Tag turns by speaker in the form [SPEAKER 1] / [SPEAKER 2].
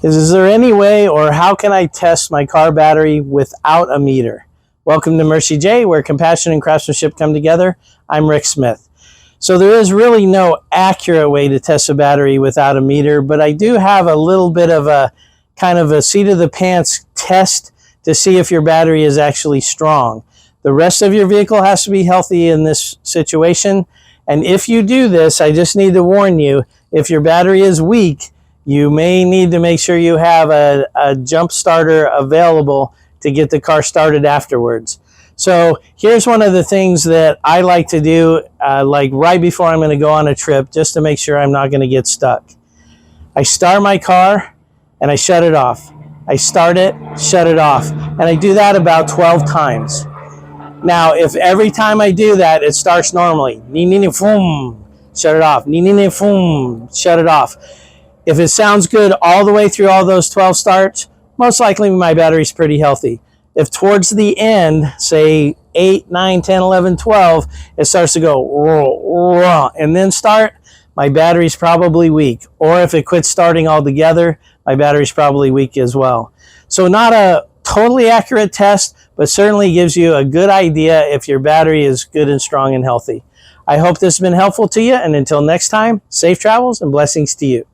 [SPEAKER 1] Is there any way, or how can I test my car battery without a meter? Welcome to Mercie J, where compassion and craftsmanship come together. I'm Rick Smith. So there is really no accurate way to test a battery without a meter, but I do have a little bit of a kind of a seat of the pants test to see if your battery is actually strong. The rest of your vehicle has to be healthy in this situation. And if you do this, I just need to warn you, if your battery is weak, you may need to make sure you have a jump starter available to get the car started afterwards. So here's one of the things that I like to do, like right before I'm going to go on a trip, just to make sure I'm not going to get stuck. I start my car and I shut it off. I start it, shut it off. And I do that about 12 times. Now, if every time I do that, it starts normally. Shut it off. Shut it off. If it sounds good all the way through all those 12 starts, most likely my battery's pretty healthy. If towards the end, say 8, 9, 10, 11, 12, it starts to go and then start, my battery's probably weak. Or if it quits starting altogether, my battery's probably weak as well. So not a totally accurate test, but certainly gives you a good idea if your battery is good and strong and healthy. I hope this has been helpful to you, and until next time, safe travels and blessings to you.